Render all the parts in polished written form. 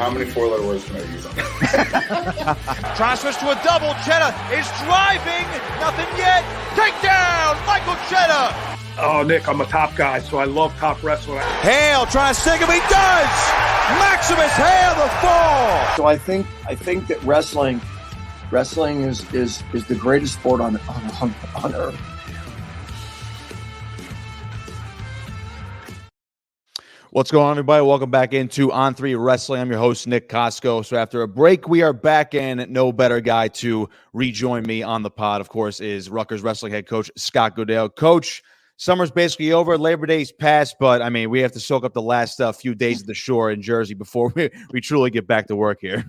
How many four-letter words can I use on that? Trying to switch to a double. Cheddar is driving. Nothing yet. Takedown. Michael Cheddar. Oh, Nick, I'm a top guy, so I love top wrestling. Hale trying to sink him. He does. Maximus Hale the fall. So I think that wrestling is the greatest sport on earth. What's going on, everybody? Welcome back into On3 Wrestling. I'm your host, Nick Kosko. So after a break, we are back, and no better guy to rejoin me on the pod, of course, is Rutgers wrestling head coach Scott Goodale. Coach, summer's basically over. Labor Day's passed, but, I mean, we have to soak up the last few days at the shore in Jersey before we truly get back to work here.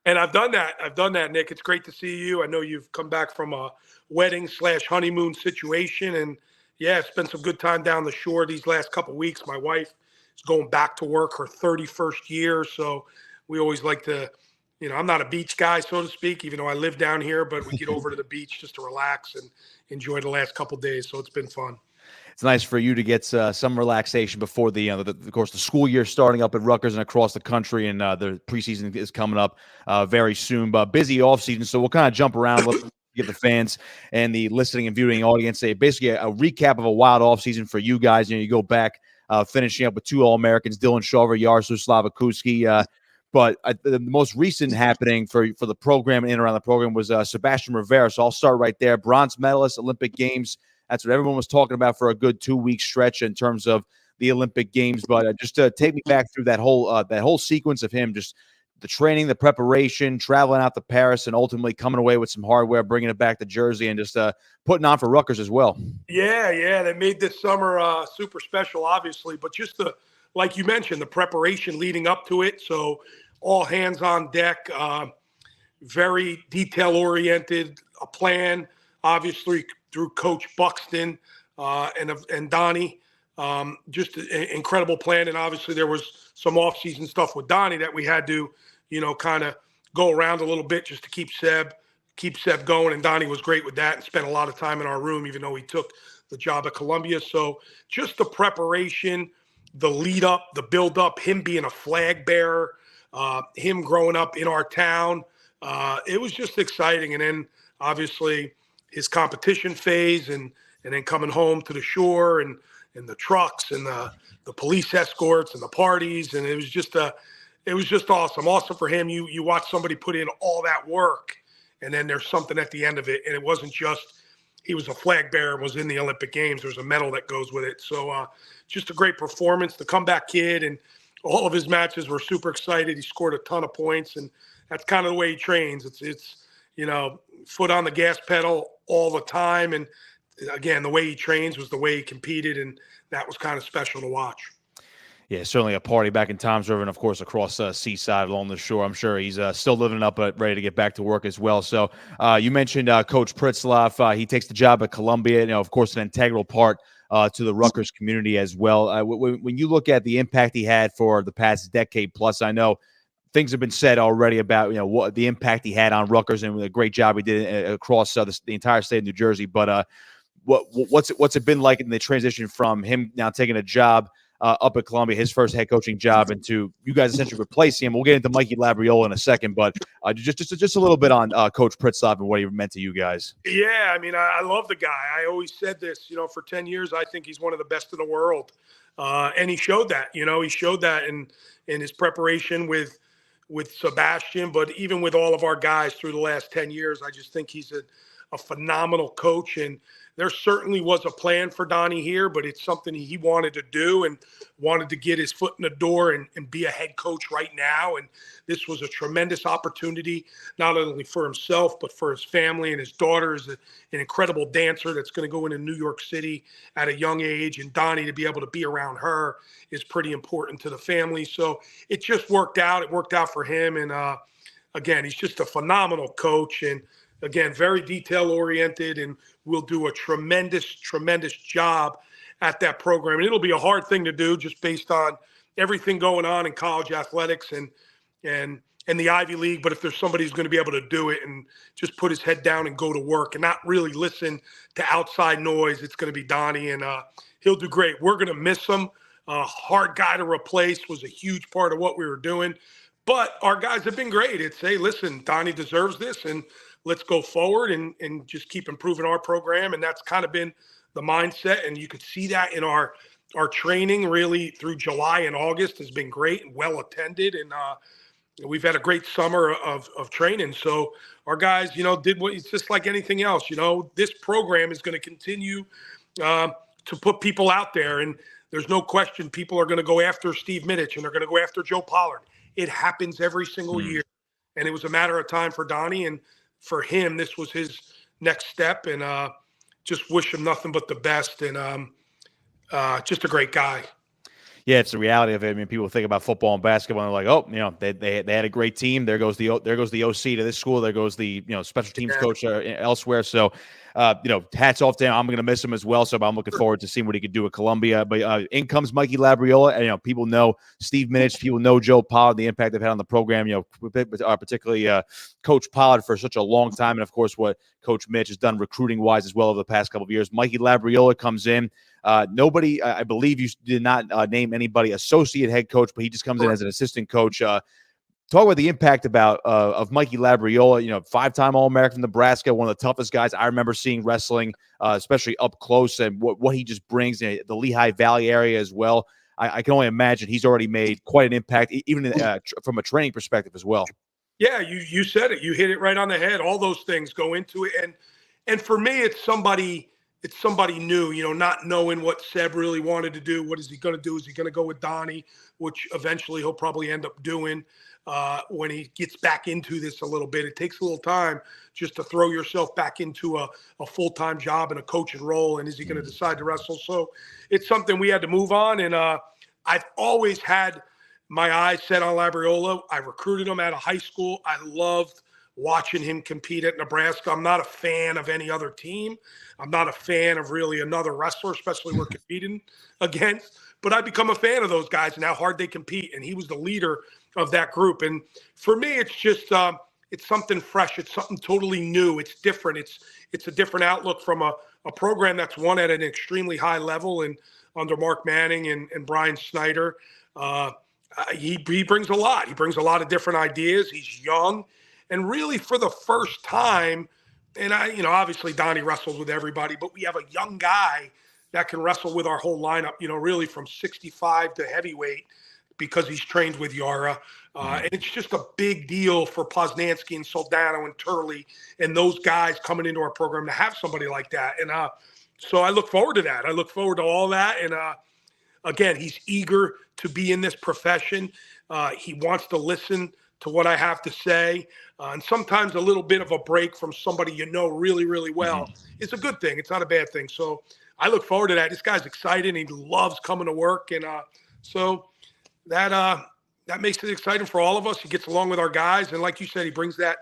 And I've done that, Nick. It's great to see you. I know you've come back from a wedding/honeymoon situation, and, yeah, spent some good time down the shore these last couple weeks. My wife is going back to work her 31st year. So we always like to, I'm not a beach guy, so to speak, even though I live down here, but we get over to the beach just to relax and enjoy the last couple of days. So it's been fun. It's nice for you to get some relaxation before of course, the school year starting up at Rutgers and across the country, and the preseason is coming up very soon. But busy offseason, so we'll kind of jump around. Give the fans and the listening and viewing audience basically a recap of a wild offseason for you guys. You go back, finishing up with 2 All-Americans, Dylan Shawver, Yaraslau Slavikouski. But the most recent happening for the program and in around the program was Sebastian Rivera. So I'll start right there. Bronze medalist, Olympic Games. That's what everyone was talking about for a good 2-week stretch in terms of the Olympic Games. But just to take me back through that whole sequence of him, just the training, the preparation, traveling out to Paris, and ultimately coming away with some hardware, bringing it back to Jersey, and just putting on for Rutgers as well. Yeah, they made this summer super special, obviously, but just like you mentioned, the preparation leading up to it. So all hands on deck, very detail-oriented, a plan, obviously through Coach Buxton and Donny. Just an incredible plan, and obviously there was some off-season stuff with Donny that we had to, kind of go around a little bit just to keep Seb going, and Donny was great with that and spent a lot of time in our room, even though he took the job at Columbia. So just the preparation, the lead up, the build up, him being a flag bearer, him growing up in our town, it was just exciting. And then obviously his competition phase, and then coming home to the shore, and the trucks and the police escorts and the parties. And it was just awesome. Awesome for him. You watch somebody put in all that work, and then there's something at the end of it. And it wasn't just he was a flag bearer and was in the Olympic Games. There's a medal that goes with it. So just a great performance. The comeback kid, and all of his matches were super excited. He scored a ton of points, and that's kind of the way he trains. It's foot on the gas pedal all the time. And again, the way he trains was the way he competed, and that was kind of special to watch. Yeah, certainly a party back in Toms River, and of course across Seaside along the shore. I'm sure he's still living it up, but ready to get back to work as well. So you mentioned Coach Pritzlaff. He takes the job at Columbia, of course, an integral part to the Rutgers community as well. When you look at the impact he had for the past decade plus, I know things have been said already about what the impact he had on Rutgers and the great job he did across the entire state of New Jersey. But what's it been like in the transition from him now taking a job up at Columbia, his first head coaching job, and to you guys essentially replacing him? We'll get into Mikey Labriola in a second, but just a little bit on Coach Pritzlaff and what he meant to you guys. Yeah, I mean, I love the guy. I always said this, for 10 years, I think he's one of the best in the world. And he showed that, he showed that in his preparation with Sebastian, but even with all of our guys through the last 10 years, I just think he's a phenomenal coach. And there certainly was a plan for Donny here, but it's something he wanted to do and wanted to get his foot in the door and be a head coach right now. And this was a tremendous opportunity, not only for himself, but for his family. And his daughter is an incredible dancer that's going to go into New York City at a young age. And Donny, to be able to be around her is pretty important to the family. So it just worked out. It worked out for him. And again, he's just a phenomenal coach. And again, very detail-oriented, and will do a tremendous, tremendous job at that program. And it'll be a hard thing to do just based on everything going on in college athletics and the Ivy League. But if there's somebody who's going to be able to do it and just put his head down and go to work and not really listen to outside noise, it's going to be Donny, and he'll do great. We're going to miss him. Hard guy to replace, was a huge part of what we were doing. But our guys have been great. It's, hey, listen, Donnie deserves this, and let's go forward and just keep improving our program. And that's kind of been the mindset. And you could see that in our training really through July and August has been great and well attended. And we've had a great summer of training. So our guys, did what it's just like anything else. This program is going to continue to put people out there. And there's no question people are going to go after Steve Minich and they're going to go after Joe Pollard. It happens every single year. And it was a matter of time for Donnie. And for him, this was his next step. And just wish him nothing but the best. And just a great guy. Yeah, it's the reality of it. I mean, people think about football and basketball and they're like, oh, they had a great team. There goes the OC to this school. There goes the special teams coach elsewhere. So, hats off to him. I'm going to miss him as well. So I'm looking forward to seeing what he could do at Columbia. But in comes Mikey Labriola. And, people know Steve Minich. People know Joe Pollard, the impact they've had on the program. Particularly Coach Pollard for such a long time, and of course what Coach Minich has done recruiting wise as well over the past couple of years. Mikey Labriola comes in. Nobody, I believe you did not name anybody associate head coach, but he just comes in as an assistant coach. Talk about the impact of Mikey Labriola, 5-time All-American from Nebraska, one of the toughest guys I remember seeing wrestling, especially up close, and what he just brings in the Lehigh Valley area as well. I can only imagine he's already made quite an impact, even from a training perspective as well. Yeah, you said it. You hit it right on the head. All those things go into it. And for me, it's somebody new, not knowing what Seb really wanted to do. What is he going to do? Is he going to go with Donnie, which eventually he'll probably end up doing when he gets back into this a little bit. It takes a little time just to throw yourself back into a full-time job and a coaching role. And is he going to decide to wrestle? So it's something we had to move on. And I've always had my eyes set on Labriola. I recruited him out of high school. I loved watching him compete at Nebraska. I'm not a fan of any other team. I'm not a fan of really another wrestler, especially we're competing against. But I become a fan of those guys and how hard they compete. And he was the leader of that group. And for me, it's just it's something fresh. It's something totally new. It's different. It's a different outlook from a program that's won at an extremely high level and under Mark Manning and Brian Snyder. He brings a lot. He brings a lot of different ideas. He's young. And really for the first time, and obviously Donnie wrestles with everybody, but we have a young guy that can wrestle with our whole lineup, really from 65 to heavyweight because he's trained with Yara. And it's just a big deal for Poznanski and Soldano and Turley and those guys coming into our program to have somebody like that. And so I look forward to that. I look forward to all that. And again, he's eager to be in this profession. He wants to listen to what I have to say. And sometimes a little bit of a break from somebody really, really well is a good thing. It's not a bad thing. So I look forward to that. This guy's excited. He loves coming to work. And so that makes it exciting for all of us. He gets along with our guys. And like you said, he brings that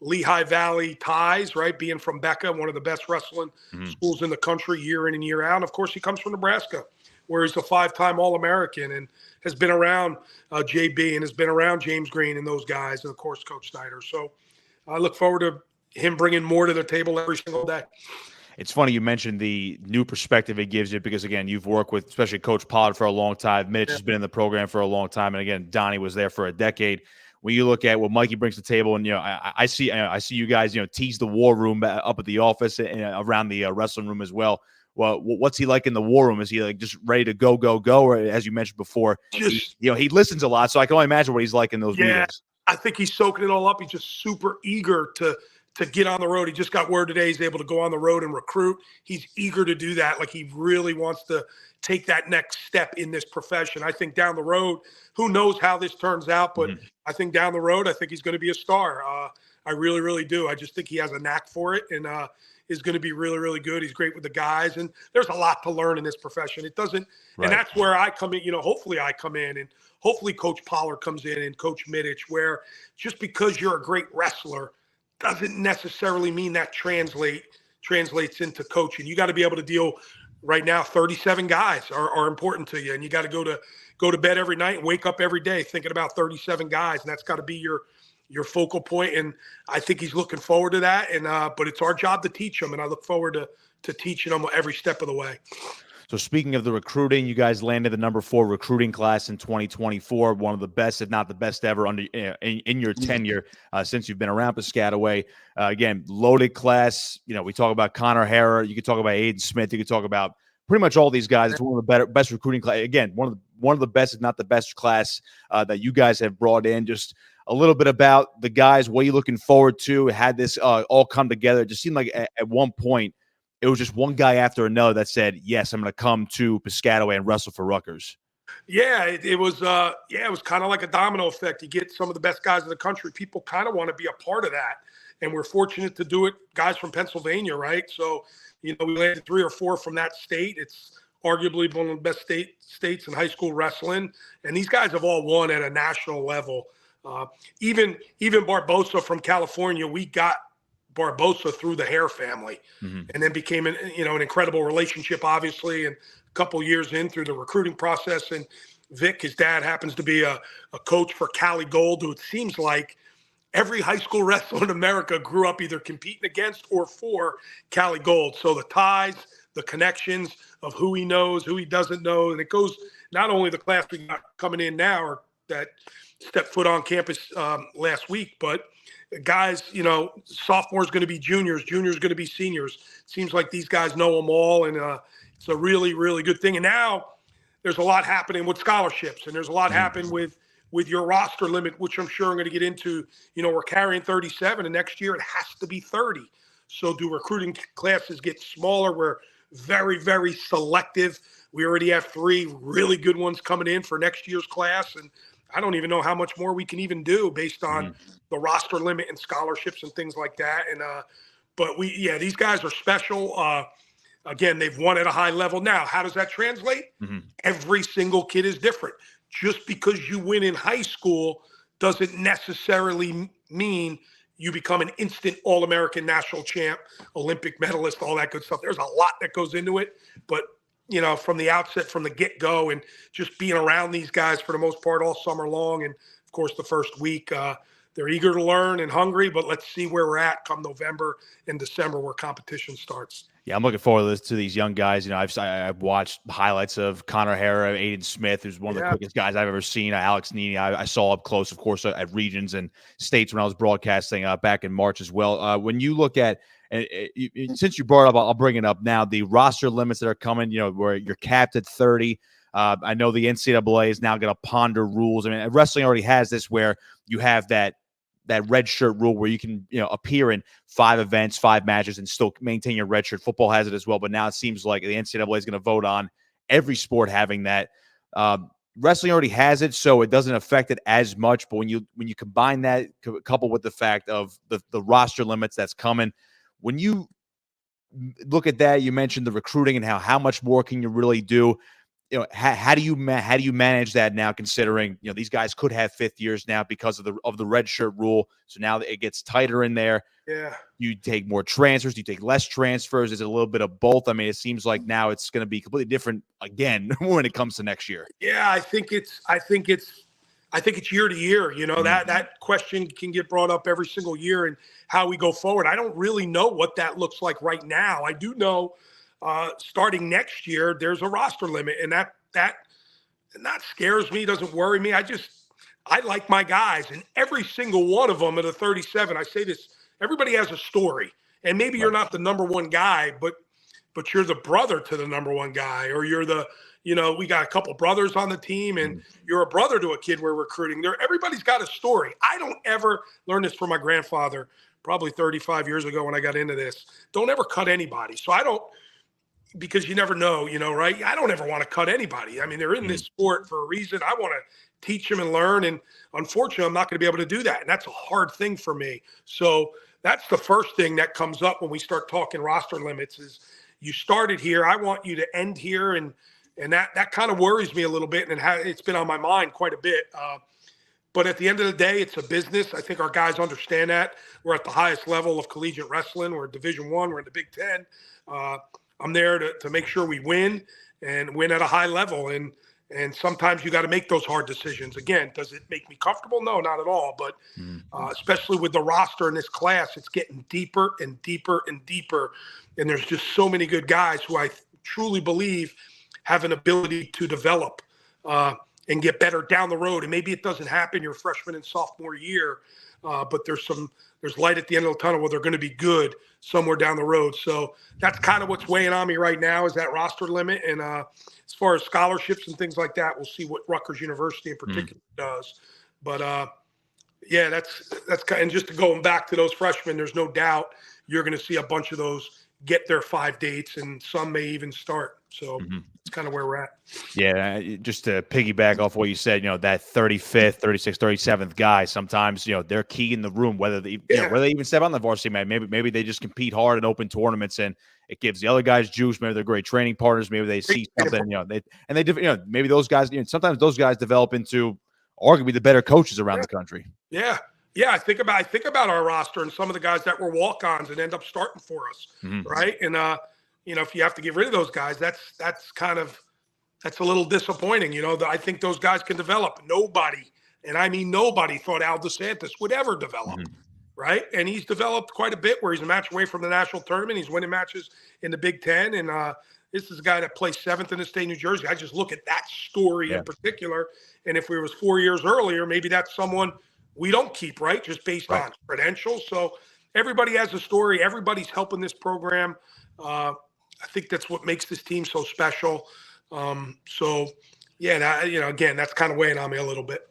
Lehigh Valley ties, right? Being from Becca, one of the best wrestling schools in the country year in and year out. And of course, he comes from Nebraska, where he's a 5-time All-American and has been around JB and has been around James Green and those guys, and of course, Coach Snyder. So I look forward to him bringing more to the table every single day. It's funny you mentioned the new perspective it gives you because, again, you've worked with especially Coach Pollard for a long time. Mitch has been in the program for a long time. And, again, Donnie was there for a decade. When you look at what Mikey brings to the table, and, I see you guys, tease the war room up at the office and around the wrestling room as well. Well, what's he like in the war room? Is he like just ready to go? Or as you mentioned before, he listens a lot. So I can only imagine what he's like in those meetings. I think he's soaking it all up. He's just super eager to get on the road. He just got word today he's able to go on the road and recruit. He's eager to do that. Like he really wants to take that next step in this profession. I think down the road, who knows how this turns out, but I think down the road, I think he's going to be a star. I really, really do. I just think he has a knack for it and is going to be really, really good. He's great with the guys, and there's a lot to learn in this profession. It doesn't, and that's where I come in, hopefully I come in and hopefully Coach Pollard comes in and Coach Minich, where just because you're a great wrestler doesn't necessarily mean that translates into coaching. You got to be able to deal right now. 37 guys are important to you, and you got to go to bed every night and wake up every day thinking about 37 guys, and that's got to be your focal point. And I think he's looking forward to that. And but it's our job to teach him, and I look forward to teaching him every step of the way. So speaking of the recruiting, you guys landed the number 4 recruiting class in 2024, one of the best, if not the best ever under in your tenure since you've been around Piscataway. Again, loaded class. You know, we talk about Connor Harrer. You could talk about Aiden Smith. You could talk about pretty much all these guys. It's one of the best recruiting class. Again, one of the best, if not the best class that you guys have brought in. Just a little bit about the guys. What are you looking forward to? Had this all come together? It just seemed like at one point it was just one guy after another that said, "Yes, I'm going to come to Piscataway and wrestle for Rutgers." Yeah, it was kind of like a domino effect. You get some of the best guys in the country. People kind of want to be a part of that, and we're fortunate to do it. Guys from Pennsylvania, right? So, you know, we landed 3 or 4 from that state. It's arguably one of the best states in high school wrestling, and these guys have all won at a national level. Even Barbosa from California, we got Barbosa through the Hare family, and then became an incredible relationship, obviously, and a couple years in through the recruiting process. And Vic, his dad, happens to be a coach for Cali Gold, who it seems like every high school wrestler in America grew up either competing against or for Cali Gold. So the ties, the connections of who he knows, who he doesn't know, and it goes not only the class we got coming in now or that stepped foot on campus last week, but guys, you know, sophomores going to be juniors going to be seniors. Seems like these guys know them all, and it's a really, really good thing. And now there's a lot happening with scholarships, and there's a lot happening with your roster limit, which I'm sure I'm going to get into. You know, we're carrying 37, and next year it has to be 30. So do recruiting classes get smaller? We're very, very selective. We already have 3 really good ones coming in for next year's class, and I don't even know how much more we can even do based on the roster limit and scholarships and things like that. And but these guys are special. Again, they've won at a high level. Now, how does that translate? Every single kid is different. Just because you win in high school doesn't necessarily mean you become an instant All-American, national champ, Olympic medalist, all that good stuff. There's a lot that goes into it, but you know, from the outset, from the get-go, and just being around these guys for the most part all summer long. And, of course, the first week, they're eager to learn and hungry, but let's see where we're at come November and December where competition starts. Yeah, I'm looking forward to these young guys. You know, I've watched highlights of Connor Harrer, Aiden Smith, who's one of the quickest guys I've ever seen. Alex Nini, I saw up close, of course, at Regions and States when I was broadcasting back in March as well. When you look at since you brought it up, I'll bring it up now. The roster limits that are coming, you know, where you're capped at 30. I know the NCAA is now going to ponder rules. I mean, wrestling already has this where you have that red shirt rule where you can, you know, appear in 5 events, 5 matches, and still maintain your red shirt. Football has it as well, but now it seems like the NCAA is going to vote on every sport having that. Wrestling already has it, so it doesn't affect it as much. But when you combine that, coupled with the fact of the roster limits that's coming. When you look at that, you mentioned the recruiting and how much more can you really do? You know, how do you manage that now? Considering, you know, these guys could have 5th years now because of the red shirt rule. So now it gets tighter in there. Yeah. You take more transfers. You take less transfers. Is it a little bit of both? I mean, it seems like now it's going to be completely different again when it comes to next year. Yeah, I think it's year to year. You know, that question can get brought up every single year and how we go forward. I don't really know what that looks like right now. I do know starting next year, there's a roster limit, and that scares me, doesn't worry me. I like my guys, and every single one of them at a 37, I say this, everybody has a story, and maybe you're not the number one guy, but you're the brother to the number one guy, or you're the, you know, we got a couple brothers on the team, and you're a brother to a kid we're recruiting. Everybody's got a story. I don't ever learn this from my grandfather, probably 35 years ago when I got into this. Don't ever cut anybody. So I don't, because you never know, you know, right? I don't ever want to cut anybody. I mean, they're in this sport for a reason. I want to teach them and learn. And unfortunately, I'm not going to be able to do that. And that's a hard thing for me. So that's the first thing that comes up when we start talking roster limits is you started here. I want you to end here. And that kind of worries me a little bit. And it's been on my mind quite a bit. But at the end of the day, it's a business. I think our guys understand that. We're at the highest level of collegiate wrestling. We're Division I. We're in the Big Ten. I'm there to make sure we win and win at a high level. And sometimes you got to make those hard decisions. Again, does it make me comfortable? No, not at all. But especially with the roster in this class, it's getting deeper and deeper and deeper. And there's just so many good guys who I truly believe have an ability to develop and get better down the road. And maybe it doesn't happen your freshman and sophomore year, but there's light at the end of the tunnel where they're going to be good somewhere down the road. So that's kind of what's weighing on me right now is that roster limit. And as far as scholarships and things like that, we'll see what Rutgers University in particular does. But yeah, that's kind. And just going back to those freshmen, there's no doubt you're going to see a bunch of those get their 5 dates, and some may even start. So it's kind of where we're at. Yeah, just to piggyback off what you said, that 35th, 36th, 37th guy, sometimes, they're key in the room, whether they even step on the varsity mat. Maybe they just compete hard in open tournaments, and it gives the other guys juice. Maybe they're great training partners. Maybe they see something, maybe those guys, sometimes those guys develop into arguably the better coaches around the country. Yeah. Yeah, I think about our roster and some of the guys that were walk-ons and end up starting for us, right? And if you have to get rid of those guys, that's a little disappointing. I think those guys can develop. Nobody, and I mean nobody, thought Al DeSantis would ever develop, right? And he's developed quite a bit. Where he's a match away from the national tournament, he's winning matches in the Big Ten, and this is a guy that plays 7th in the state of New Jersey. I just look at that story in particular, and if it was 4 years earlier, maybe that's someone we don't keep, right? Just based on credentials. So everybody has a story. Everybody's helping this program. I think that's what makes this team so special. So yeah, again, that's kind of weighing on me a little bit.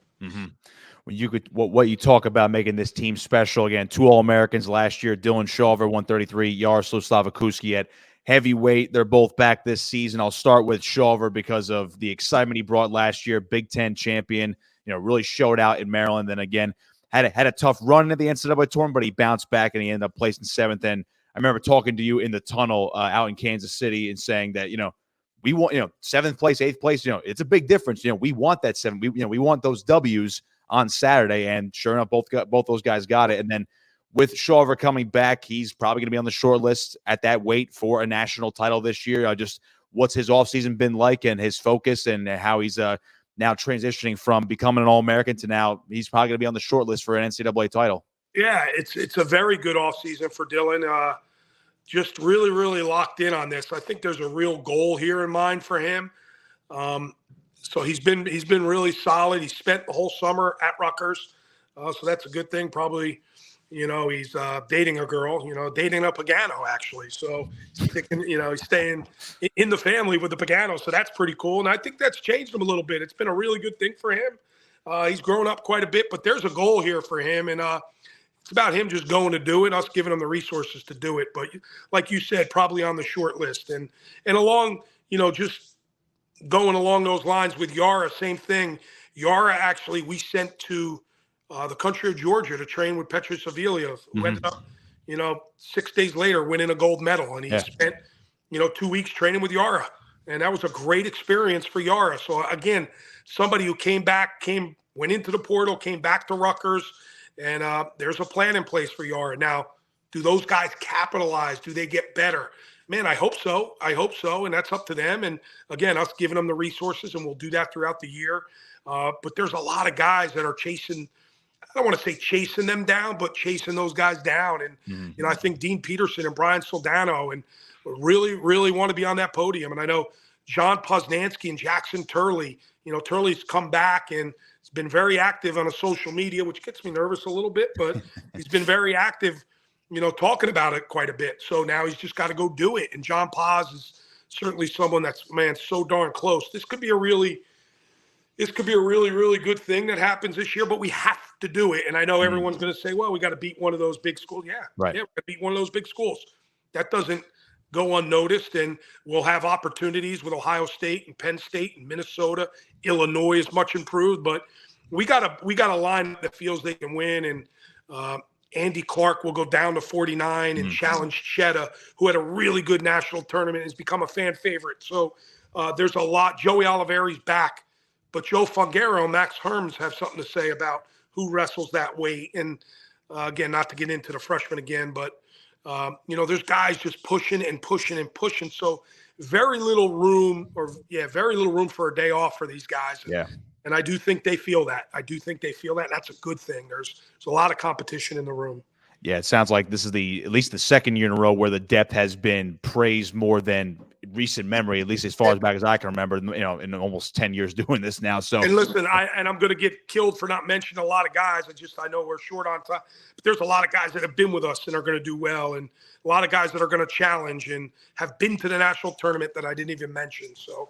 What you talk about making this team special, again, 2 All-Americans last year, Dylan Shawver, 133, Yaraslau Slavikouski at heavyweight. They're both back this season. I'll start with Shawver because of the excitement he brought last year, Big Ten champion, really showed out in Maryland. Then again, had a tough run at the NCAA tournament, but he bounced back and he ended up placing 7th. And I remember talking to you in the tunnel out in Kansas City and saying that, we want, 7th place, 8th place, it's a big difference. We want that 7. We want those W's on Saturday. And sure enough, both those guys got it. And then with Shawver coming back, he's probably going to be on the short list at that weight for a national title this year. Just what's his offseason been like and his focus and how he's now transitioning from becoming an All-American to now he's probably going to be on the short list for an NCAA title. Yeah, it's a very good offseason for Dylan. Just really, really locked in on this. I think there's a real goal here in mind for him. So he's been really solid. He spent the whole summer at Rutgers, so that's a good thing. Probably, he's dating a girl, dating a Pagano actually. So he's staying in the family with the Pagano. So that's pretty cool. And I think that's changed him a little bit. It's been a really good thing for him. He's grown up quite a bit, but there's a goal here for him. And it's about him just going to do it, us giving him the resources to do it. But like you said, probably on the short list. And along, just going along those lines with Yara, same thing. Yara, actually, we sent to the country of Georgia to train with Petra Savilios, who ended up, 6 days later winning a gold medal. And he spent, 2 weeks training with Yara. And that was a great experience for Yara. So, again, somebody who went into the portal, came back to Rutgers, and there's a plan in place for Yara. Now, do those guys capitalize? Do they get better? Man, I hope so. And that's up to them. And, again, us giving them the resources, and we'll do that throughout the year. But there's a lot of guys that are chasing – I don't want to say chasing them down, but chasing those guys down. And, I think Dean Peterson and Brian Soldano and really, really want to be on that podium. And I know John Poznanski and Jackson Turley, Turley's come back and has been very active on social media, which gets me nervous a little bit, but he's been very active, talking about it quite a bit. So now he's just got to go do it. And John Paz is certainly someone that's, so darn close. This could be a really, really good thing that happens this year, but we have to do it. And I know everyone's going to say, well, we got to beat one of those big schools. Yeah, right. Yeah, we got to beat one of those big schools. That doesn't go unnoticed, and we'll have opportunities with Ohio State and Penn State and Minnesota. Illinois is much improved, but we got a line that feels they can win. And Andy Clark will go down to 49 and challenge Chetta, who had a really good national tournament and has become a fan favorite. So there's a lot. Joey Oliveri's back. But Joe Fungaro and Max Herms have something to say about who wrestles that weight. And, again, not to get into the freshmen again, but, there's guys just pushing and pushing and pushing. So very little room for a day off for these guys. Yeah. And I do think they feel that. That's a good thing. There's a lot of competition in the room. Yeah, it sounds like this is at least the second year in a row where the depth has been praised more than recent memory, at least as far as back as I can remember, in almost 10 years doing this now. So, and listen, I'm going to get killed for not mentioning a lot of guys. I know we're short on time, but there's a lot of guys that have been with us and are going to do well, and a lot of guys that are going to challenge and have been to the national tournament that I didn't even mention. So,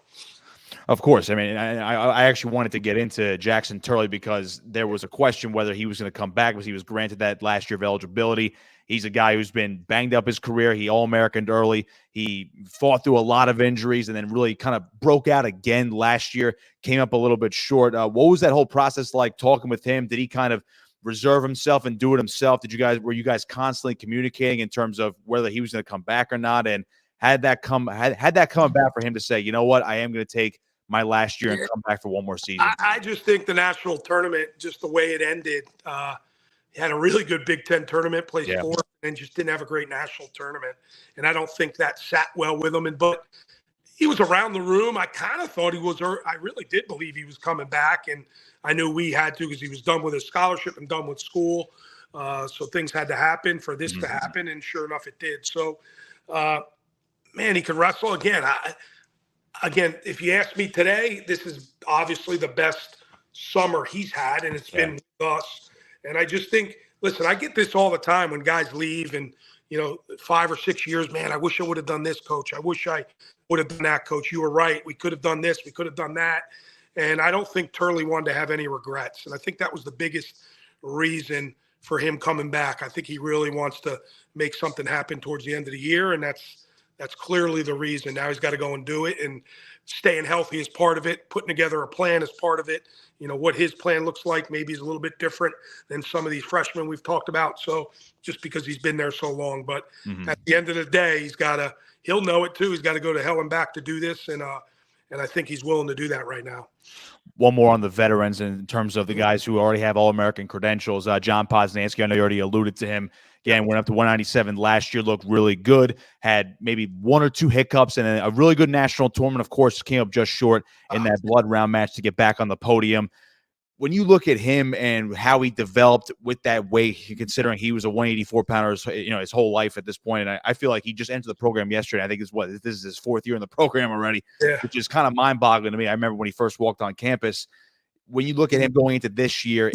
of course, I mean, I actually wanted to get into Jackson Turley because there was a question whether he was going to come back because he was granted that last year of eligibility. He's a guy who's been banged up his career. He All-Americaned early. He fought through a lot of injuries and then really kind of broke out again last year, came up a little bit short. What was that whole process like talking with him? Did he kind of reserve himself and do it himself? Were you guys constantly communicating in terms of whether he was going to come back or not? And had that come about for him to say, you know what, I am going to take my last year and come back for one more season? I just think the national tournament, just the way it ended, he had a really good Big Ten tournament, placed fourth, and just didn't have a great national tournament. And I don't think that sat well with him. But he was around the room. I kind of thought he was. I really did believe he was coming back, and I knew we had to because he was done with his scholarship and done with school. So things had to happen for this to happen, and sure enough, it did. So, man, he could wrestle again. Again, if you ask me today, this is obviously the best summer he's had, and it's been with us. And I just think, listen, I get this all the time when guys leave and, 5 or 6 years, man, I wish I would have done this, coach. I wish I would have done that, coach. You were right. We could have done this. We could have done that. And I don't think Turley wanted to have any regrets. And I think that was the biggest reason for him coming back. I think he really wants to make something happen towards the end of the year. And that's clearly the reason. Now he's got to go and do it, and staying healthy is part of it. Putting together a plan is part of it. What his plan looks like maybe is a little bit different than some of these freshmen we've talked about. So just because he's been there so long, but at the end of the day, he'll know it too. He's got to go to hell and back to do this. And I think he's willing to do that right now. One more on the veterans in terms of the guys who already have All-American credentials. John Poznanski, I know you already alluded to him. Again, went up to 197 last year, looked really good, had maybe 1 or 2 hiccups, and a really good national tournament. Of course, came up just short in that blood round match to get back on the podium. When you look at him and how he developed with that weight, considering he was a 184-pounder, his whole life at this point, and I feel like he just entered the program yesterday. I think this is his 4th year in the program already, which is kind of mind-boggling to me. I remember when he first walked on campus. When you look at him going into this year,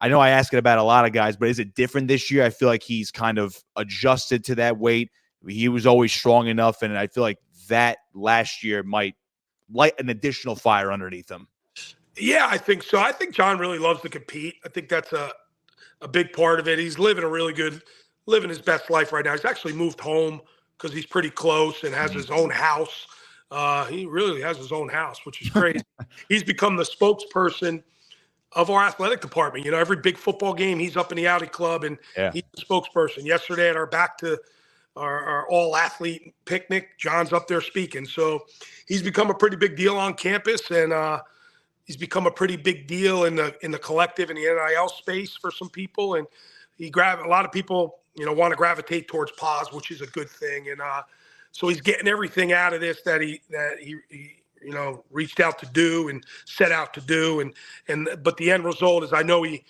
I know I ask it about a lot of guys, but is it different this year? I feel like he's kind of adjusted to that weight. He was always strong enough, and I feel like that last year might light an additional fire underneath him. Yeah, I think so. I think John really loves to compete. I think that's a big part of it. He's living his best life right now. He's actually moved home because he's pretty close and has his own house. He really has his own house, which is crazy. He's become the spokesperson of our athletic department. Every big football game, he's up in the Audi Club, and he's the spokesperson. Yesterday at our back to our all-athlete picnic, John's up there speaking. So he's become a pretty big deal on campus, and he's become a pretty big deal in the collective and the NIL space for some people. And a lot of people, want to gravitate towards Paz, which is a good thing. And so he's getting everything out of this that he reached out to do and set out to do. But the end result is I know he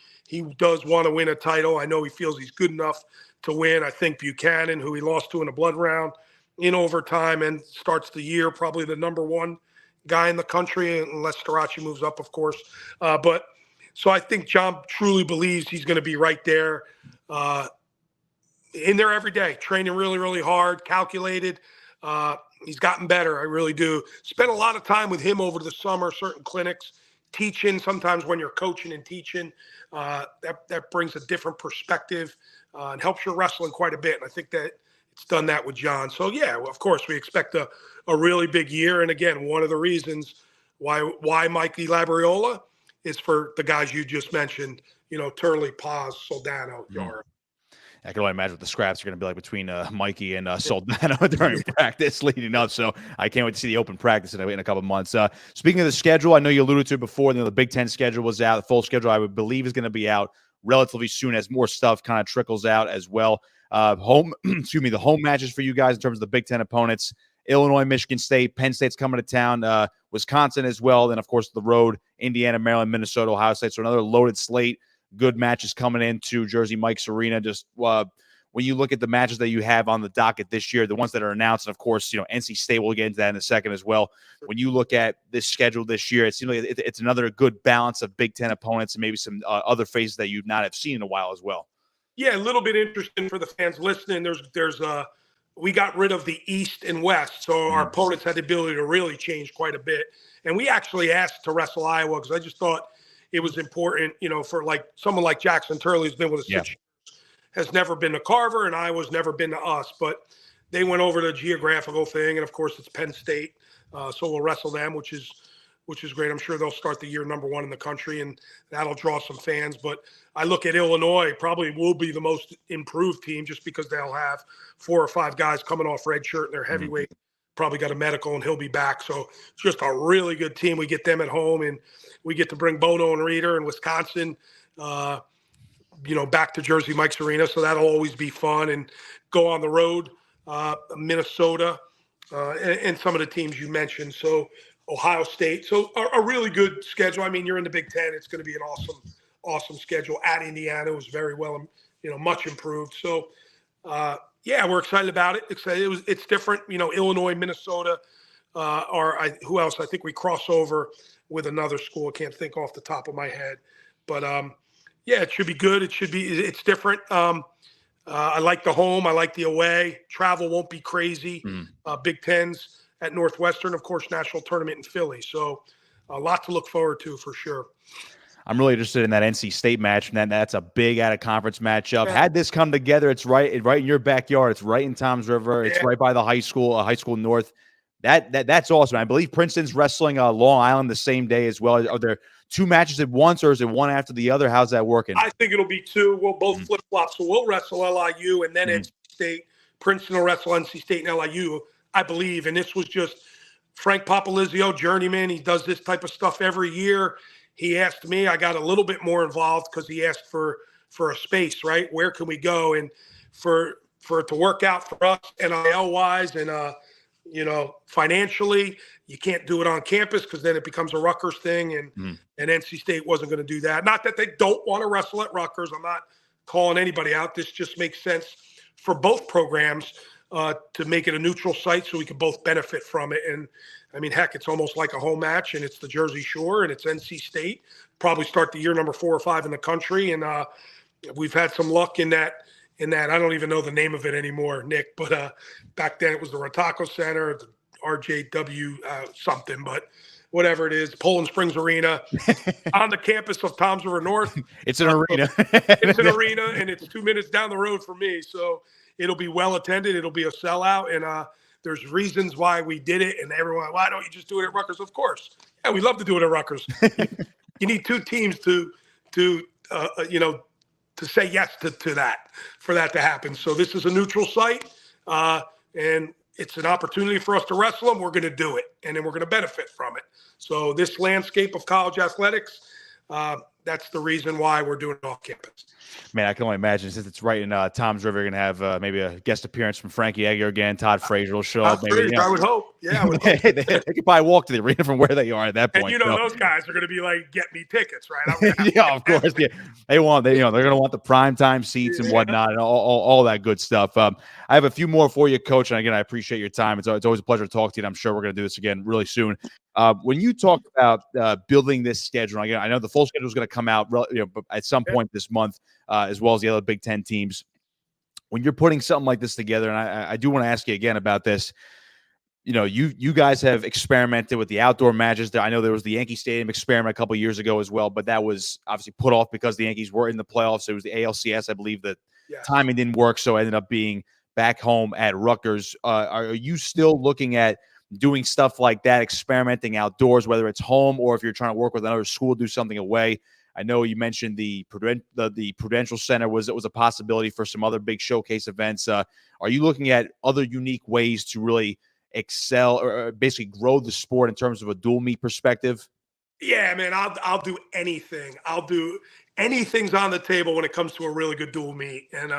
does want to win a title. I know he feels he's good enough to win. I think Buchanan, who he lost to in a blood round in overtime and starts the year probably the number 1 guy in the country, unless Starachi moves up, of course. But so I think John truly believes he's going to be right there in there every day, training really, really hard, calculated. He's gotten better. I really do. Spent a lot of time with him over the summer, certain clinics, teaching. Sometimes when you're coaching and teaching, that brings a different perspective and helps your wrestling quite a bit. And I think that it's done that with John. So, yeah, well, of course, we expect a really big year. And, again, one of the reasons why Mikey Labriola is for the guys you just mentioned, Turley, Paz, Soldano, Yara. I can only imagine what the scraps are going to be like between Mikey and Soldano during practice leading up. So I can't wait to see the open practice in a couple of months. Speaking of the schedule, I know you alluded to it before. The Big Ten schedule was out. The full schedule, I would believe, is going to be out relatively soon as more stuff kind of trickles out as well. The home matches for you guys in terms of the Big Ten opponents: Illinois, Michigan State, Penn State's coming to town, Wisconsin as well. Then, of course, the road: Indiana, Maryland, Minnesota, Ohio State. So another loaded slate. Good matches coming into Jersey Mike's Arena. Just what when you look at the matches that you have on the docket this year, the ones that are announced, and of course, NC State, we'll get into that in a second as well. When you look at this schedule this year, it seems like it's another good balance of Big Ten opponents and maybe some other faces that you'd not have seen in a while as well. Yeah, a little bit interesting for the fans listening. We got rid of the East and West, so our opponents had the ability to really change quite a bit. And we actually asked to wrestle Iowa because I just thought it was important, for like someone like Jackson Turley who's been with us 6 years, has never been to Carver, and Iowa's never been to us. But they went over the geographical thing, and of course it's Penn State, so we'll wrestle them, which is great. I'm sure they'll start the year #1 in the country, and that'll draw some fans. But I look at Illinois, probably will be the most improved team just because they'll have 4 or 5 guys coming off red shirt and they're heavyweight. Probably got a medical, and he'll be back. So it's just a really good team. We get them at home, and we get to bring Bono and Reeder in Wisconsin, back to Jersey Mike's Arena. So that'll always be fun. And go on the road, Minnesota, and some of the teams you mentioned. So Ohio State. So a really good schedule. I mean, you're in the Big Ten. It's going to be an awesome schedule. At Indiana was very well, much improved. So, we're excited about it. It's different. Illinois, Minnesota, who else? I think we cross over with another school. I can't think off the top of my head. But, it should be good. It's different. I like the home. I like the away. Travel won't be crazy. Big Tens at Northwestern, of course, national tournament in Philly. So a lot to look forward to for sure. I'm really interested in that NC State match, and that's a big out-of-conference matchup. Yeah. Had this come together, it's right in your backyard. It's right in Toms River. It's right by the high school north. That's awesome. I believe Princeton's wrestling Long Island the same day as well. Are there 2 matches at once, or is it one after the other? How's that working? I think it'll be 2. We'll both flip-flop. So we'll wrestle LIU, and then NC State. Princeton will wrestle NC State and LIU, I believe. And this was just Frank Papalizio, journeyman. He does this type of stuff every year. He asked me. I got a little bit more involved because he asked for a space, right? Where can we go? And for it to work out for us, NIL-wise and, financially, you can't do it on campus because then it becomes a Rutgers thing. And NC State wasn't going to do that. Not that they don't want to wrestle at Rutgers. I'm not calling anybody out. This just makes sense for both programs to make it a neutral site so we can both benefit from it. And I mean, heck, it's almost like a home match, and it's the Jersey Shore, and it's NC State. Probably start the year number 4 or 5 in the country, and we've had some luck in that. I don't even know the name of it anymore, Nick. But back then it was the Rataco Center, the RJW something, but whatever it is, Poland Springs Arena, on the campus of Toms River North. It's an arena. It's an arena, and it's 2 minutes down the road for me, so it'll be well attended. It'll be a sellout, and there's reasons why we did it, and everyone, why don't you just do it at Rutgers? Of course. Yeah, we love to do it at Rutgers. You need 2 teams to say yes to that, for that to happen. So this is a neutral site, and it's an opportunity for us to wrestle them. We're going to do it, and then we're going to benefit from it. So this landscape of college athletics, that's the reason why we're doing it off campus. Man, I can only imagine since it's right in Toms River, you're going to have maybe a guest appearance from Frankie Edgar again. Todd Frazier will show up. Maybe, I would hope. Yeah, I would hope. They could probably walk to the arena from where they are at that point. And those guys are going to be like, get me tickets, right? Yeah, of course. Yeah. They're going to want the primetime seats and whatnot and all that good stuff. I have a few more for you, Coach. And again, I appreciate your time. It's always a pleasure to talk to you. And I'm sure we're going to do this again really soon. When you talk about building this schedule, again, I know the full schedule is going to come out at some point this month, as well as the other Big Ten teams. When you're putting something like this together, and I do want to ask you again about this, you guys have experimented with the outdoor matches. I know there was the Yankee Stadium experiment a couple of years ago as well, but that was obviously put off because the Yankees were in the playoffs. It was the ALCS, I believe, that timing didn't work, so it ended up being back home at Rutgers. Are you still looking at doing stuff like that, experimenting outdoors, whether it's home or if you're trying to work with another school, do something away? I know you mentioned the Prudential Center was a possibility for some other big showcase events. Are you looking at other unique ways to really excel or basically grow the sport in terms of a dual meet perspective? Yeah, man, I'll do anything. I'll do anything's on the table when it comes to a really good dual meet. And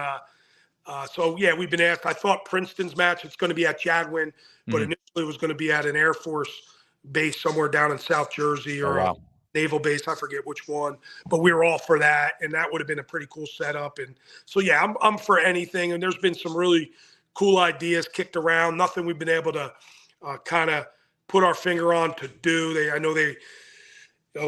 we've been asked. I thought Princeton's match, it's going to be at Jadwin, but initially it was going to be at an Air Force base somewhere down in South Jersey or naval base. I forget which one, but we were all for that, and that would have been a pretty cool setup. And so, yeah, I'm for anything. And there's been some really cool ideas kicked around. Nothing we've been able to kind of put our finger on to do. I know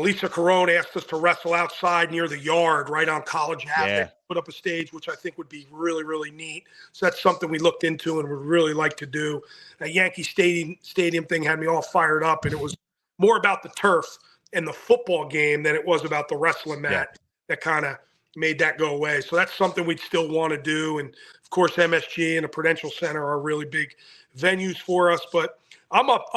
Lisa Carone asked us to wrestle outside near the yard, right on College Ave. Yeah. Put up a stage, which I think would be really, really neat. So that's something we looked into and would really like to do. That Yankee Stadium thing had me all fired up, and it was more about the turf and the football game than it was about the wrestling mat. That kind of made that go away. So that's something we'd still want to do. And of course, MSG and the Prudential Center are really big venues for us. But I'm up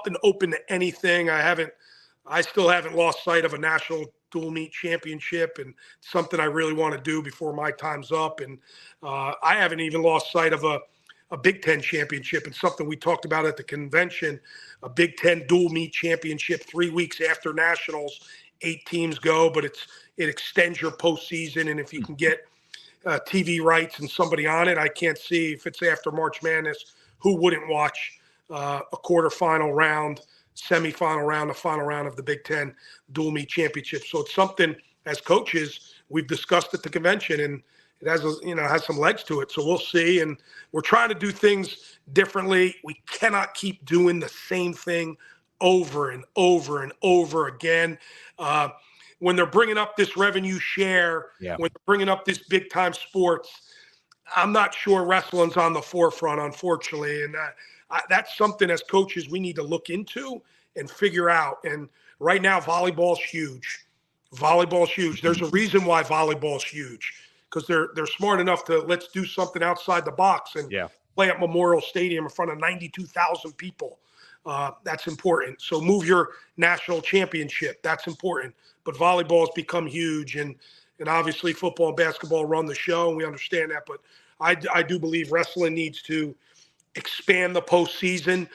and open to anything. I still haven't lost sight of a national dual meet championship, and something I really want to do before my time's up. And I haven't even lost sight of a Big Ten championship, and something we talked about at the convention, a Big Ten dual meet championship 3 weeks after nationals. 8 teams go, but it extends your postseason. And if you can get TV rights and somebody on it, I can't see, if it's after March Madness, who wouldn't watch a quarterfinal round, semifinal round, the final round of the Big Ten dual meet championship. So it's something, as coaches, we've discussed at the convention, and it has some legs to it. So we'll see. And we're trying to do things differently. We cannot keep doing the same thing over and over and over again. When they're bringing up this revenue share, when they're bringing up this big time sports, I'm not sure wrestling's on the forefront, unfortunately. And that's something as coaches we need to look into and figure out. And right now, volleyball's huge. Volleyball's huge. There's a reason why volleyball's huge, because they're smart enough to, let's do something outside the box and play at Memorial Stadium in front of 92,000 people. That's important. So move your national championship. That's important. But volleyball's become huge, and obviously football and basketball run the show, and we understand that. But I do believe wrestling needs to expand the postseason,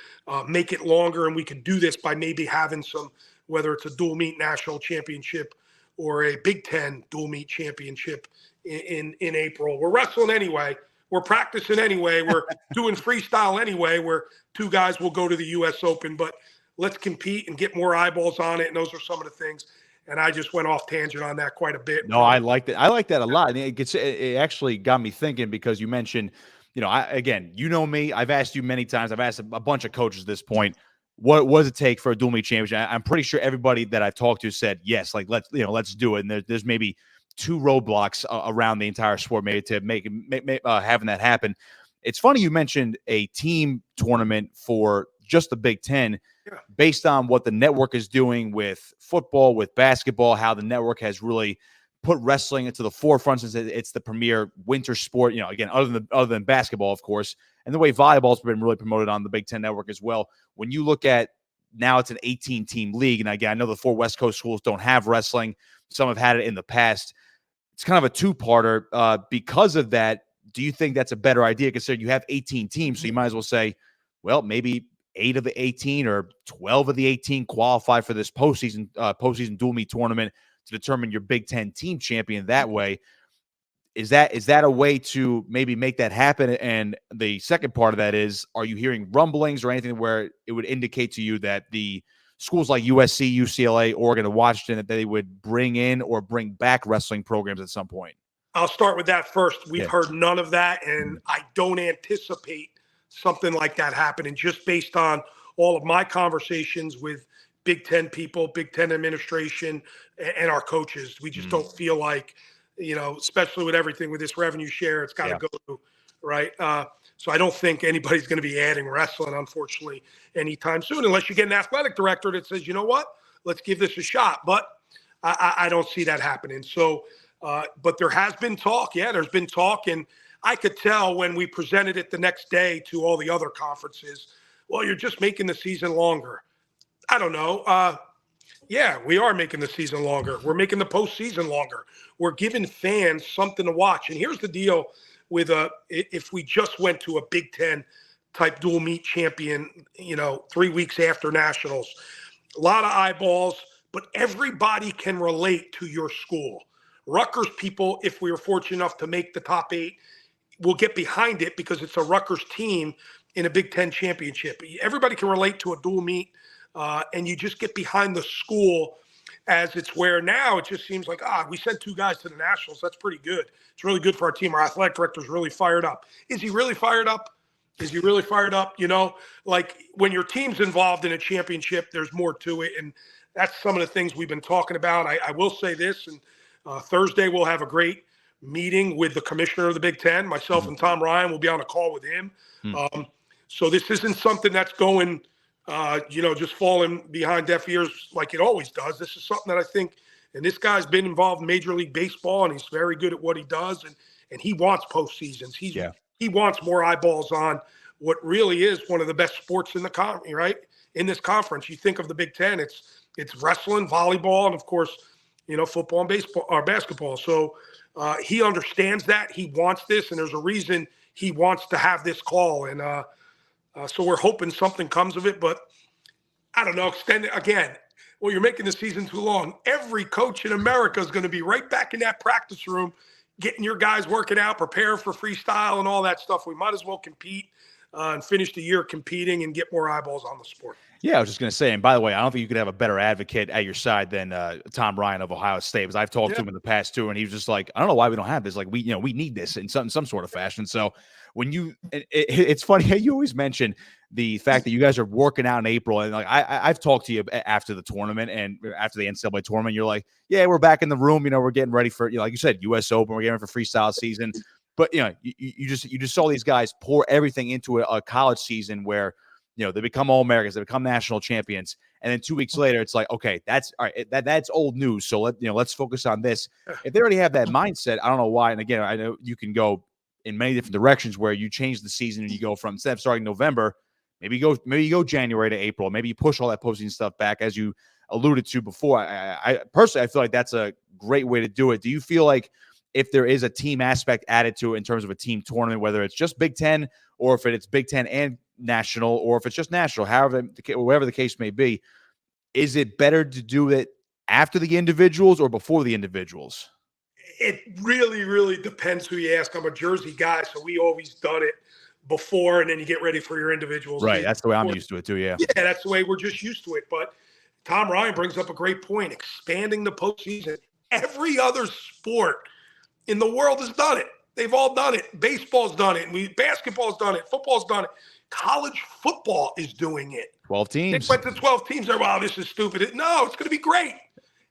make it longer, and we can do this by maybe having some, whether it's a dual meet national championship or a Big Ten dual meet championship in April. We're wrestling anyway. We're practicing anyway. We're doing freestyle anyway, where 2 guys will go to the U.S. Open. But let's compete and get more eyeballs on it, and those are some of the things. And I just went off tangent on that quite a bit. No, I like that. I like that a lot. And it actually got me thinking, because you mentioned, you know me, I've asked you many times, I've asked a bunch of coaches at this point, what does it take for a dual meet championship? I'm pretty sure everybody that I've talked to said, yes, like let's do it. And there's maybe 2 roadblocks around the entire sport, maybe, to make having that happen. It's funny you mentioned a team tournament for just the Big Ten, based on what the network is doing with football, with basketball, how the network has really put wrestling into the forefront since it's the premier winter sport, again, other than basketball, of course, and the way volleyball's been really promoted on the Big Ten network as well. When you look at now, it's an 18-team league, and again, I know the 4 West Coast schools don't have wrestling. Some have had it in the past. It's kind of a 2-parter. Because of that, do you think that's a better idea, considering you have 18 teams? So you might as well say, well, maybe 8 of the 18 or 12 of the 18 qualify for this postseason dual meet tournament to determine your Big Ten team champion that way. Is that a way to maybe make that happen? And the second part of that is, are you hearing rumblings or anything where it would indicate to you that the schools like USC, UCLA, Oregon, and Washington, that they would bring in or bring back wrestling programs at some point? I'll start with that first. We've heard none of that, and I don't anticipate something like that happening, just based on all of my conversations with Big Ten people, Big Ten administration, and our coaches. We just don't feel like, especially with everything with this revenue share, it's got to go through, right? So I don't think anybody's going to be adding wrestling, unfortunately, anytime soon, unless you get an athletic director that says, you know what, let's give this a shot. But I don't see that happening. So, but there has been talk. Yeah, there's been talk. And I could tell when we presented it the next day to all the other conferences, well, you're just making the season longer. I don't know. Yeah, we are making the season longer. We're making the postseason longer. We're giving fans something to watch. And here's the deal with if we just went to a Big Ten type dual meet champion, 3 weeks after nationals, a lot of eyeballs, but everybody can relate to your school. Rutgers people, if we were fortunate enough to make the top 8, will get behind it because it's a Rutgers team in a Big Ten championship. Everybody can relate to a dual meet, and you just get behind the school as it's where now it just seems like, we sent 2 guys to the Nationals. That's pretty good. It's really good for our team. Our athletic director's really fired up. Is he really fired up? Is he really fired up? You know, like when your team's involved in a championship, there's more to it. And that's some of the things we've been talking about. I will say this, and Thursday we'll have a great meeting with the commissioner of the Big Ten. Myself and Tom Ryan will be on a call with him. So this isn't something that's going, just falling behind deaf ears like it always does. This is something that I think, and this guy's been involved in Major League Baseball, and he's very good at what he does, and he wants postseasons. He wants more eyeballs on what really is one of the best sports in the country, right? In this conference, you think of the Big Ten, it's wrestling, volleyball, and of course, football and baseball or basketball. So he understands that. He wants this, and there's a reason he wants to have this call. And so we're hoping something comes of it, but I don't know, extend it again. Well, you're making the season too long. Every coach in America is going to be right back in that practice room, getting your guys working out, preparing for freestyle and all that stuff. We might as well compete and finish the year competing and get more eyeballs on the sport. Yeah, I was just going to say, and by the way, I don't think you could have a better advocate at your side than Tom Ryan of Ohio State, because I've talked to him in the past too, and he was just like, I don't know why we don't have this. Like, we need this in some sort of fashion. So when it's funny how you always mention the fact that you guys are working out in April, and like I've talked to you after the tournament and after the NCAA tournament, you're like, yeah, we're back in the room, we're getting ready for, like you said, U.S. Open, we're getting ready for freestyle season. But you just saw these guys pour everything into a college season where they become All-Americans, they become national champions, and then 2 weeks later, it's like, okay, that's all right. That's old news. So let's focus on this. If they already have that mindset, I don't know why. And again, I know you can go in many different directions where you change the season and you go from, instead of starting November, maybe you go January to April. Maybe you push all that postseason stuff back, as you alluded to before. I personally, I feel like that's a great way to do it. Do you feel like if there is a team aspect added to it in terms of a team tournament, whether it's just Big Ten or if it's Big Ten and national, or if it's just national, whatever the case may be, is it better to do it after the individuals or before the individuals? It really, really depends who you ask. I'm a Jersey guy, so we always done it before, and then you get ready for your individuals. Right, that's the way I'm used to it too, yeah. Yeah, that's the way we're just used to it. But Tom Ryan brings up a great point, expanding the postseason. Every other sport in the world has done it. They've all done it. Baseball's done it. Basketball's done it. Football's done it. College football is doing it. 12 teams. They went to 12 teams. They're, wow, this is stupid. No, it's going to be great.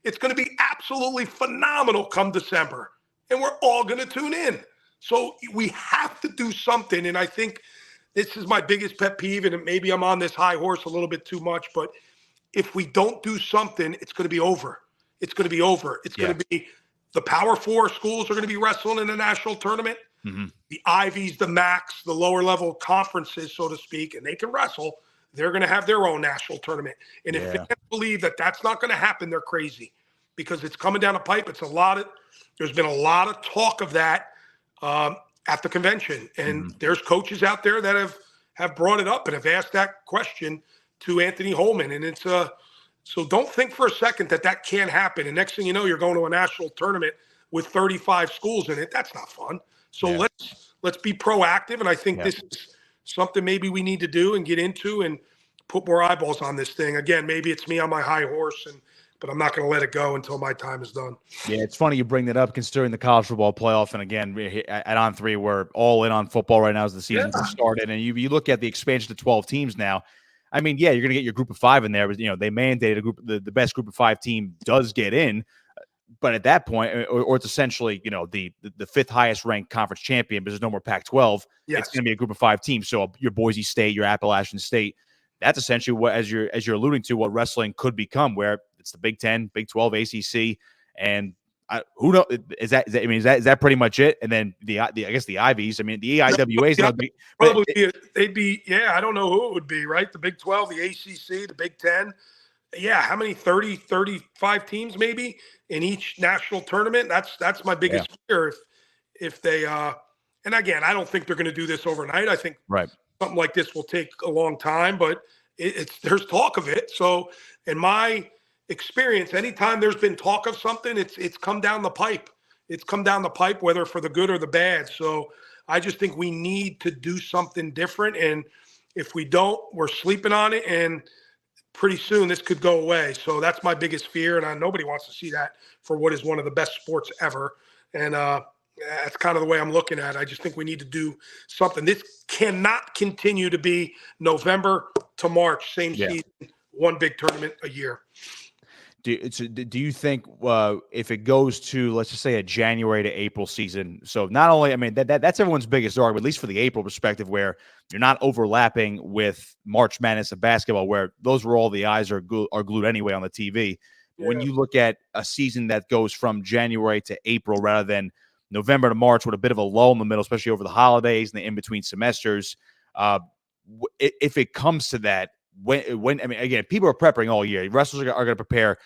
It's going to be absolutely phenomenal come December. And we're all going to tune in. So we have to do something. And I think this is my biggest pet peeve. And maybe I'm on this high horse a little bit too much. But if we don't do something, it's going to be over. It's going to be over. It's going to be the Power Four schools are going to be wrestling in the national tournament. Mm-hmm. The Ivies, the MACs, the lower level conferences, so to speak, and they can wrestle. They're going to have their own national tournament. And if they can't believe that that's not going to happen, they're crazy, because it's coming down the pipe. There's been a lot of talk of that at the convention. And there's coaches out there that have brought it up and have asked that question to Anthony Holman. And it's so don't think for a second that can't happen. And next thing you know, you're going to a national tournament with 35 schools in it. That's not fun. So let's be proactive. And I think this is something maybe we need to do and get into and put more eyeballs on this thing. Again, maybe it's me on my high horse, but I'm not going to let it go until my time is done. Yeah, it's funny you bring that up, considering the college football playoff. And again, at On3, we're all in on football right now as the season started. And you look at the expansion to 12 teams now. I mean, you're going to get your group of 5 in there. But, they mandated a group. The best group of 5 team does get in. But at that point, or it's essentially, the 5th highest ranked conference champion, but there's no more Pac-12. Yes. It's going to be a group of 5 teams. So your Boise State, your Appalachian State, that's essentially what, as you're alluding to, what wrestling could become, where it's the Big 10, Big 12, ACC, and who knows? Is that pretty much it? And then I guess the Ivies. I mean, the EIWA is not big. Probably they'd be. Yeah, I don't know who it would be. Right, the Big 12, the ACC, the Big 10. Yeah, how many 30, 35 teams maybe in each national tournament? That's my biggest fear if they and again, I don't think they're going to do this overnight. I think something like this will take a long time, but there's talk of it. So in my experience, anytime there's been talk of something, it's come down the pipe. It's come down the pipe, whether for the good or the bad. So I just think we need to do something different. And if we don't, we're sleeping on it. And pretty soon this could go away. So that's my biggest fear, and nobody wants to see that for what is one of the best sports ever. And that's kind of the way I'm looking at it. I just think we need to do something. This cannot continue to be November to March, same season, one big tournament a year. Do you think if it goes to, let's just say, a January to April season, so not only, I mean, that's everyone's biggest argument, at least for the April perspective, where you're not overlapping with March Madness of basketball, where those were all the eyes are glued anyway on the TV. Yeah. When you look at a season that goes from January to April rather than November to March with a bit of a lull in the middle, especially over the holidays and the in-between semesters, if it comes to that, when I mean, again, people are preparing all year. Wrestlers are going to prepare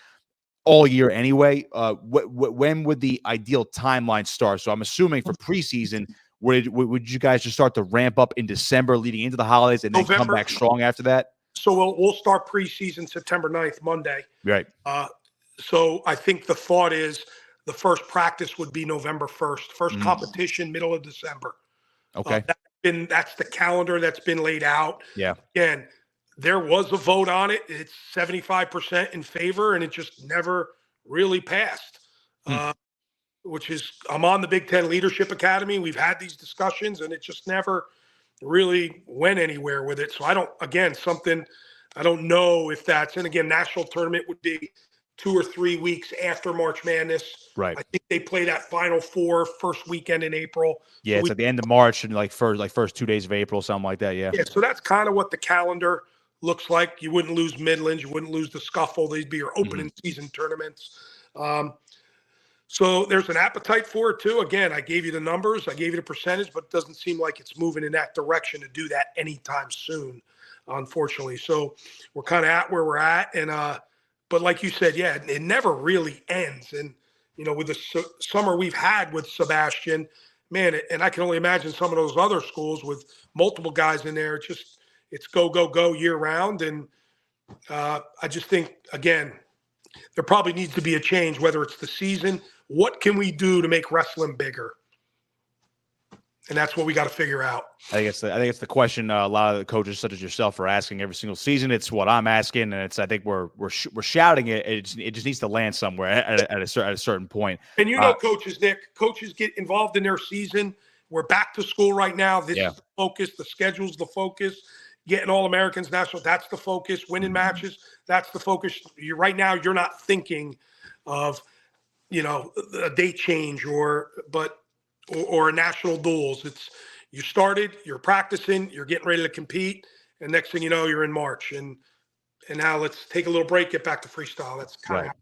all year anyway. When would the ideal timeline start? So I'm assuming for preseason, would you guys just start to ramp up in December leading into the holidays and then come back strong after that? So we'll start preseason September 9th, Monday. Right. So I think the thought is the first practice would be November 1st. First competition, middle of December. Okay. That's the calendar that's been laid out. Yeah. Again, there was a vote on it. It's 75% in favor, and it just never really passed, which is I'm on the Big Ten Leadership Academy. We've had these discussions, and it just never really went anywhere with it. So I don't know if that's – and again, national tournament would be 2 or 3 weeks after March Madness. Right. I think they play that Final Four first weekend in April. Yeah, it's at the end of March and first 2 days of April, something like that, yeah. Yeah, so that's kind of what the calendar – looks like. You wouldn't lose Midlands. You wouldn't lose the Scuffle. They'd be your opening season tournaments. So there's an appetite for it too. Again, I gave you the numbers. I gave you the percentage, but it doesn't seem like it's moving in that direction to do that anytime soon, unfortunately. So we're kind of at where we're at. And but like you said, yeah, it never really ends. And, with the summer we've had with Sebastian, man, and I can only imagine some of those other schools with multiple guys in there, it's go, go, go year round. And I just think, again, there probably needs to be a change, whether it's the season. What can we do to make wrestling bigger? And that's what we got to figure out. I think it's the question a lot of the coaches, such as yourself, are asking every single season. It's what I'm asking, and I think we're shouting it. It just needs to land somewhere at a certain point. And coaches, Nick, coaches get involved in their season. We're back to school right now. This is the focus. The schedule's the focus. Getting All-Americans national, that's the focus. Winning matches, that's the focus. Right now, you're not thinking of, a date change or a national duels. It's you started, you're practicing, you're getting ready to compete, and next thing you know, you're in March. And now let's take a little break, get back to freestyle. That's kind of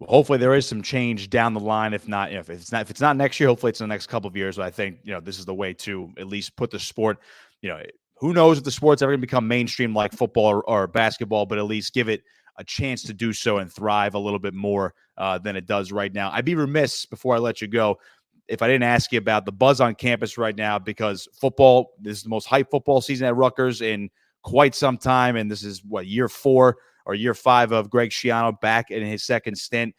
Well, hopefully there is some change down the line. If not, if it's not next year, hopefully it's in the next couple of years. But I think this is the way to at least put the sport. Who knows if the sport's ever going to become mainstream like football or basketball, but at least give it a chance to do so and thrive a little bit more than it does right now. I'd be remiss before I let you go if I didn't ask you about the buzz on campus right now, because football, this is the most hyped football season at Rutgers in quite some time. And this is year 4 or year 5 of Greg Schiano back in his second stint.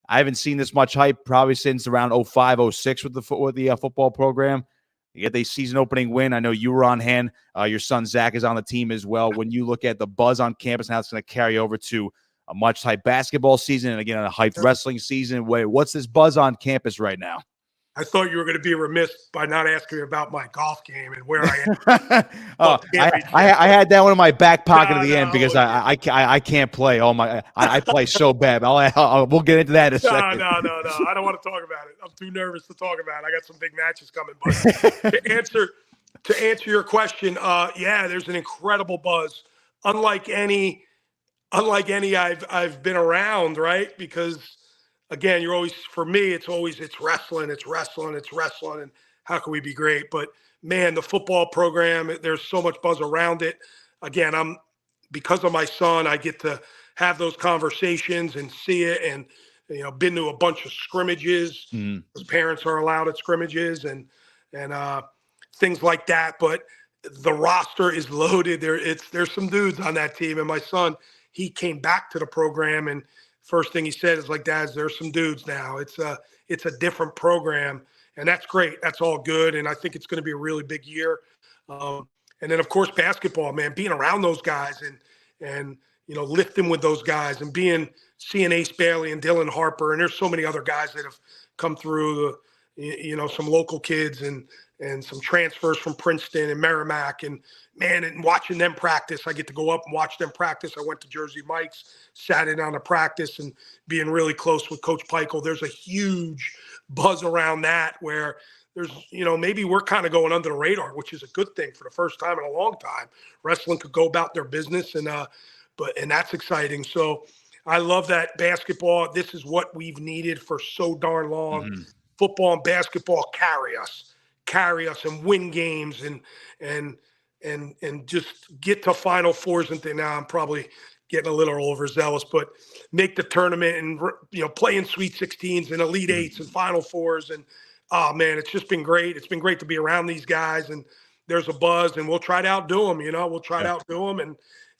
I haven't seen this much hype probably since around 05, 06 with the football program. You get the season opening win. I know you were on hand. Your son, Zach, is on the team as well. When you look at the buzz on campus and how it's going to carry over to a much hyped basketball season and, again, a hyped wrestling season, what's this buzz on campus right now? I thought you were going to be remiss by not asking me about my golf game and where I am. I had that one in my back pocket at the end because I can't play. I play so bad. We'll get into that in a second. No. I don't want to talk about it. I'm too nervous to talk about it. I got some big matches coming. But to answer your question, there's an incredible buzz, unlike any I've been around, right? Because again, for me, it's wrestling, and how can we be great? But man, the football program, there's so much buzz around it. Again, because of my son, I get to have those conversations and see it, and been to a bunch of scrimmages. His parents are allowed at scrimmages and things like that. But the roster is loaded. There's some dudes on that team, and my son, he came back to the program, and first thing he said is like, "Dad, there's some dudes now. It's a different program," and that's great. That's all good, and I think it's going to be a really big year. And then of course basketball, man, being around those guys and lifting with those guys and seeing Ace Bailey and Dylan Harper. And there's so many other guys that have come through, some local kids and some transfers from Princeton and Merrimack. And watching them practice, I get to go up and watch them practice. I went to Jersey Mike's, sat in on a practice, and being really close with Coach Peichel. There's a huge buzz around that where there's, maybe we're kind of going under the radar, which is a good thing for the first time in a long time. Wrestling could go about their business, and that's exciting. So I love that basketball. This is what we've needed for so darn long. Mm-hmm. Football and basketball carry us and win games and just get to Final Fours and things. Now I'm probably getting a little overzealous, but make the tournament and, play in Sweet 16s and Elite Eights and Final Fours. And, oh, man, it's just been great. It's been great to be around these guys, and there's a buzz, and we'll try to outdo them, We'll try to outdo them,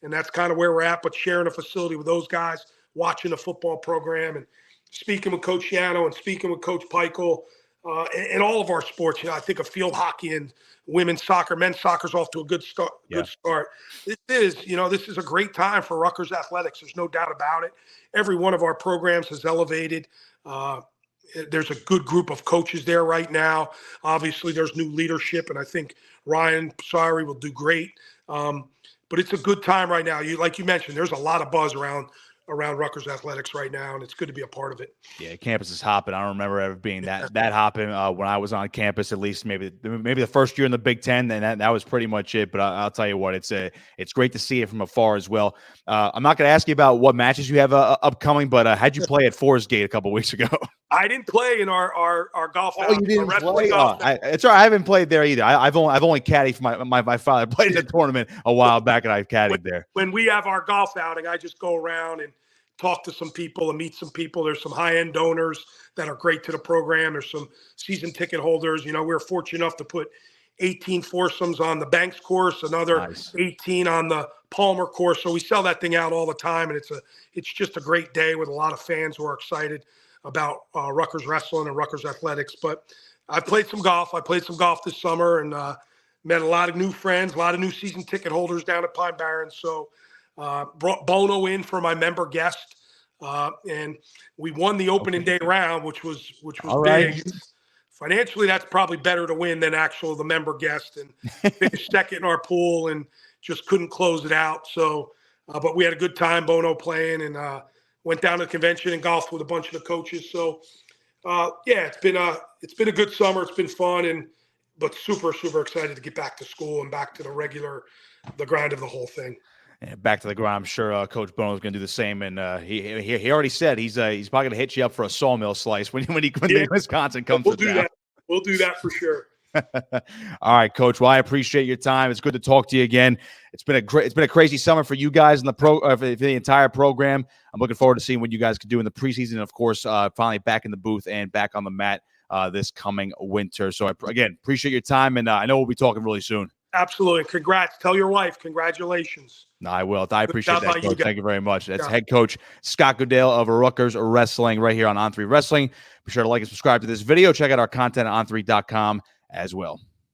and that's kind of where we're at. But sharing a facility with those guys, watching the football program, and speaking with Coach Yano and speaking with Coach Peichel, and all of our sports, I think of field hockey and women's soccer, men's soccer's off to a good start. This is a great time for Rutgers athletics. There's no doubt about it. Every one of our programs has elevated. There's a good group of coaches there right now. Obviously, there's new leadership, and I think Ryan Sari will do great. But it's a good time right now. Like you mentioned, there's a lot of buzz around Rutgers athletics right now, and it's good to be a part of it. Yeah, campus is hopping. I don't remember ever being that hopping when I was on campus. At least maybe the first year in the Big Ten, and that was pretty much it. But I'll tell you what, it's great to see it from afar as well. I'm not going to ask you about what matches you have upcoming, but how'd you play at Forest Gate a couple weeks ago? I didn't play in our golf. Oh, you didn't play? It's all right. I haven't played there either. I've only caddied for my father. I played in a tournament a while back, and I've caddied there. When we have our golf outing, I just go around and talk to some people and meet some people. There's some high-end donors that are great to the program. There's some season ticket holders. We're fortunate enough to put 18 foursomes on the Banks course, another 18 on the Palmer course. So we sell that thing out all the time, and it's just a great day with a lot of fans who are excited about Rutgers wrestling and Rutgers athletics. But I played some golf. I played some golf this summer and met a lot of new friends, a lot of new season ticket holders down at Pine Barrens. So brought Bono in for my member guest, and we won the opening day round, which was all big. Right. Financially, that's probably better to win than the member guest, and finished second in our pool and just couldn't close it out. So, but we had a good time, Bono playing, and went down to the convention and golfed with a bunch of the coaches. So, it's been a good summer. It's been fun, but super, super excited to get back to school and back to the grind of the whole thing. And back to the grind. I'm sure Coach Bono is going to do the same. And he already said he's probably going to hit you up for a sawmill slice when Wisconsin comes to town. We'll do that for sure. All right, Coach. Well, I appreciate your time. It's good to talk to you again. It's been a crazy summer for you guys in for the entire program. I'm looking forward to seeing what you guys can do in the preseason. And of course, finally back in the booth and back on the mat this coming winter. So again, appreciate your time, and I know we'll be talking really soon. Absolutely. Congrats. Tell your wife. Congratulations. No, I will. I appreciate that, Coach. Thank you very much. That's head coach Scott Goodale of Rutgers Wrestling right here on On3 Wrestling. Be sure to like and subscribe to this video. Check out our content at on3.com as well.